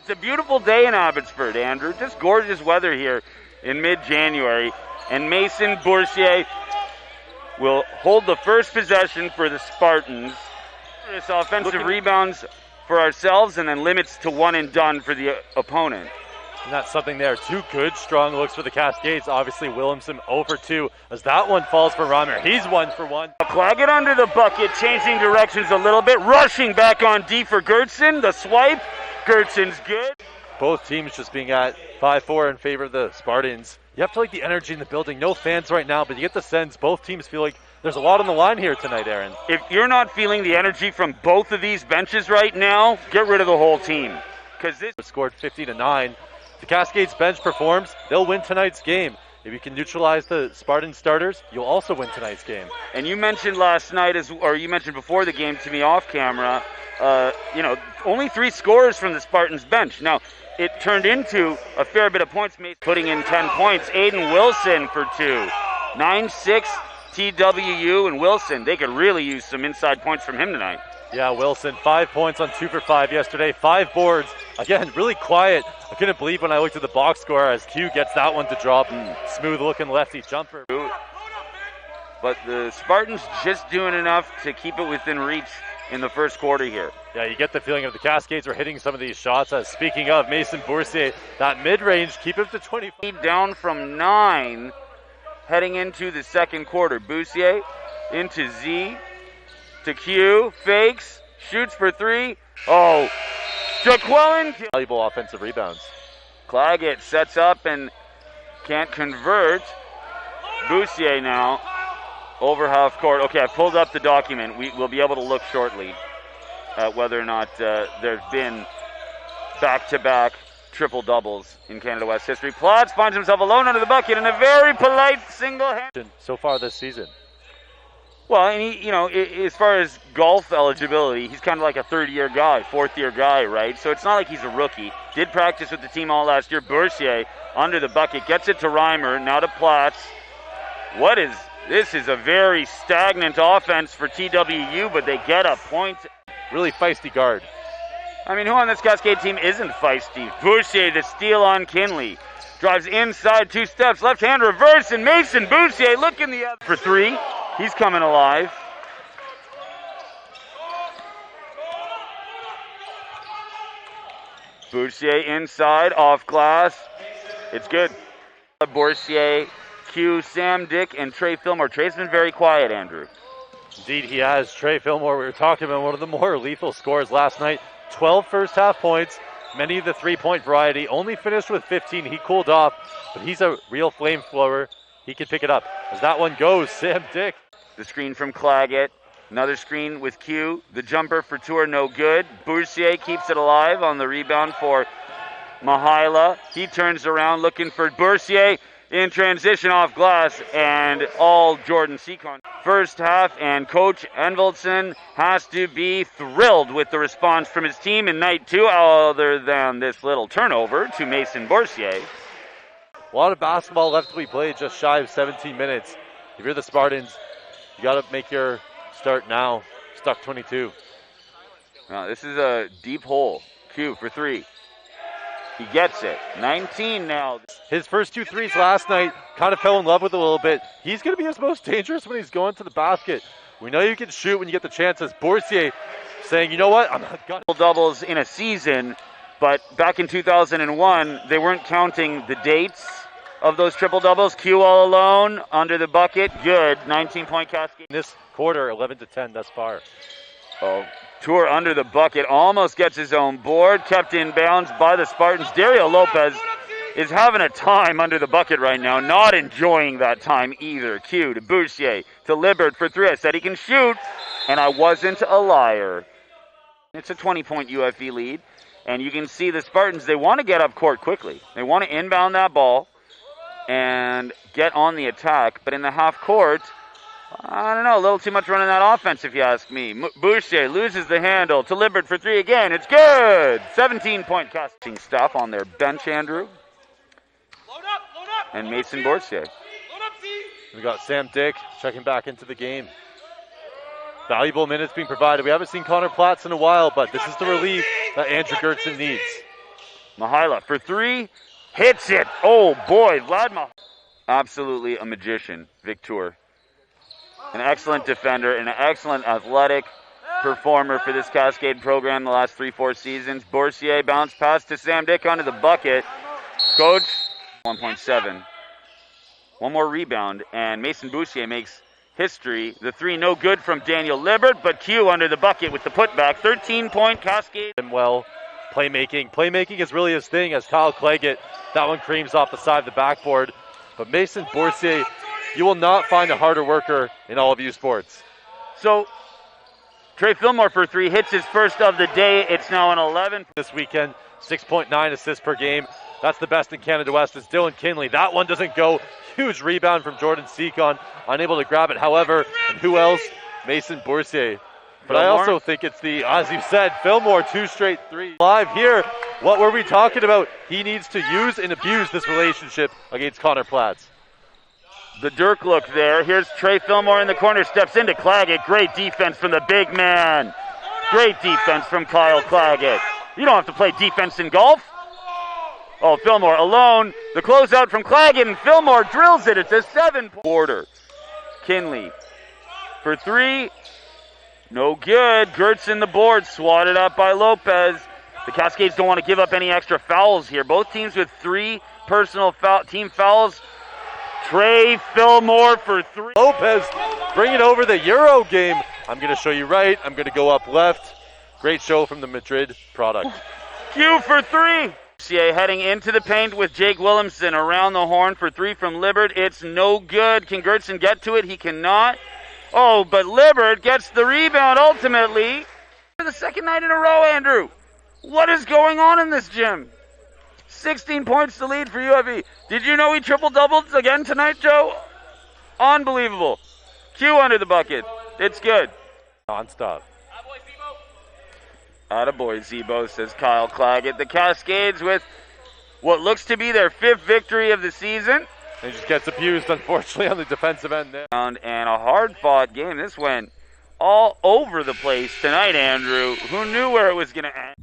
It's a beautiful day in Abbotsford, Andrew. Just gorgeous weather here in mid-January. And Mason Bourcier will hold the first possession for the Spartans. This offensive rebounds for ourselves and then limits to one and done for the opponent. And that's something there. Two good, strong looks for the Cascades. Obviously, Willemsen 0 for 2 as that one falls for Reimer. He's 1 for 1. Claggett under the bucket, changing directions a little bit. Rushing back on D for Gertsen. The swipe. Gertsen's good. Both teams just being at 5-4 in favor of the Spartans. You have to like the energy in the building. No fans right now, but you get the sense both teams feel like there's a lot on the line here tonight, Aaron. If you're not feeling the energy from both of these benches right now, get rid of the whole team. Because this scored 50-9. The Cascades bench performs, they'll win tonight's game. If you can neutralize the Spartan starters, you'll also win tonight's game. And you mentioned last night, or you mentioned before the game to me off camera, only 3 scorers from the Spartans bench. Now, it turned into a fair bit of points made, putting in 10 points. Aiden Wilson for 2. 9-6 TWU and Wilson. They could really use some inside points from him tonight. Yeah, Wilson, 5 points on 2 for 5 yesterday. 5 boards. Again, really quiet. I couldn't believe when I looked at the box score as Q gets that one to drop. Smooth looking lefty jumper. But the Spartans just doing enough to keep it within reach in the first quarter here. Yeah, you get the feeling of the Cascades are hitting some of these shots. Speaking of Mason Bourcier, that mid-range, keep it to 20. Down from 9 heading into the second quarter. Bourcier into Z to Q, fakes, shoots for 3. Oh, Jake Willemsen. Valuable offensive rebounds. Claggett sets up and can't convert. Bourcier now over half court. Okay, I pulled up the document. We'll be able to look shortly at whether or not there's been back-to-back triple doubles in Canada West history. Plots finds himself alone under the bucket in a very polite single-hand. So far this season. Well, and he, as far as golf eligibility, he's kind of like a third-year guy, fourth-year guy, right? So it's not like he's a rookie. Did practice with the team all last year. Bourcier under the bucket, gets it to Reimer, now to Platts. This is a very stagnant offense for TWU, but they get a point. Really feisty guard. I mean, who on this Cascade team isn't feisty? Bourcier, the steal on Kinley. Drives inside, 2 steps, left-hand reverse, and Mason Bourcier looking the other for 3. He's coming alive. Bourcier inside, off glass. It's good. Bourcier, Q, Sam, Dyck, and Tre Fillmore. Tre's been very quiet, Andrew. Indeed, he has. Tre Fillmore, we were talking about one of the more lethal scores last night. 12 first half points, many of the 3-point variety. Only finished with 15. He cooled off, but he's a real flamethrower. He can pick it up. As that one goes, Sam Dyck. The screen from Claggett. Another screen with Q. The jumper for Tour, no good. Bourcier keeps it alive on the rebound for Mihaila. He turns around looking for Bourcier in transition off glass, and all Jordan Seacon. First half, and Coach Envision has to be thrilled with the response from his team in night 2, other than this little turnover to Mason Bourcier. A lot of basketball left to be played, just shy of 17 minutes. If you're the Spartans, you got to make your start now. Stuck 22. Now, this is a deep hole. Q for 3. He gets it. 19 now. His first 2 threes last night, kind of fell in love with it a little bit. He's going to be his most dangerous when he's going to the basket. We know you can shoot when you get the chances. Bourcier saying, you know what? I'm not gonna. Doubles in a season, but back in 2001, they weren't counting the dates of those triple doubles. Q all alone under the bucket. Good. 19-point Cascade. This quarter, 11-10 thus far. Oh, Tour under the bucket. Almost gets his own board. Kept in bounds by the Spartans. Dario Lopez is having a time under the bucket right now. Not enjoying that time either. Q to Bourcier to Libert for 3. I said he can shoot, and I wasn't a liar. It's a 20-point UFE lead, and you can see the Spartans, they want to get up court quickly. They want to inbound that ball and get on the attack, but in the half court, I don't know, a little too much running that offense if you ask me. Bourcier loses the handle to Libert for 3 again. It's good! 17-point casting staff on their bench, Andrew. And Mason Bourcier. We got Sam Dyck checking back into the game. Valuable minutes being provided. We haven't seen Connor Platts in a while, but this is the relief that Andrew Gertsen needs. Mihaila for three. Hits it. Oh boy, Vlad Mihaila. Absolutely a magician, Victor. An excellent defender, an excellent athletic performer for this Cascade program the last 3-4 seasons. Bourcier bounce pass to Sam Dyck onto the bucket. Coach, 1.7. One more rebound, and Mason Bourcier makes history. The three no good from Daniel Libbert, but Q under the bucket with the putback. 13-point Cascade. And well, playmaking. Playmaking is really his thing as Kyle Claggett. That one creams off the side of the backboard. But Mason Bourcier, you will not find a harder worker in all of U Sports. So, Tre Fillmore for three hits his first of the day. It's now an 11. This weekend, 6.9 assists per game. That's the best in Canada West. It's Dylan Kinley. That one doesn't go. Huge rebound from Jordan Seacon. Unable to grab it. However, and who else? Mason Bourcier. But I also think it's as you said, Fillmore, 2 straight threes. Live here, what were we talking about? He needs to use and abuse this relationship against Connor Platts. The Dirk look there. Here's Tre Fillmore in the corner, steps into Claggett. Great defense from the big man. Great defense from Kyle Claggett. You don't have to play defense in golf. Oh, Fillmore alone. The closeout from Claggett, and Fillmore drills it. It's a 7-quarter. Kinley for three. No good. Gertson the board, swatted up by Lopez. The Cascades don't want to give up any extra fouls here. Both teams with 3 personal team fouls. Tre Fillmore for three. Lopez bringing over the Euro game. I'm going to show you right. I'm going to go up left. Great show from the Madrid product. Q for three. Heading into the paint with Jake Willemsen around the horn for three from Libbert. It's no good. Can Gertson get to it? He cannot. Oh, but Libbert gets the rebound ultimately. For the second night in a row, Andrew. What is going on in this gym? 16 points to lead for UFE. Did you know he triple-doubled again tonight, Joe? Unbelievable. Q under the bucket. It's good. Non-stop. Attaboy, Zebo, says Kyle Claggett. The Cascades with what looks to be their 5th victory of the season. He just gets abused, unfortunately, on the defensive end there. And a hard-fought game. This went all over the place tonight, Andrew. Who knew where it was going to end?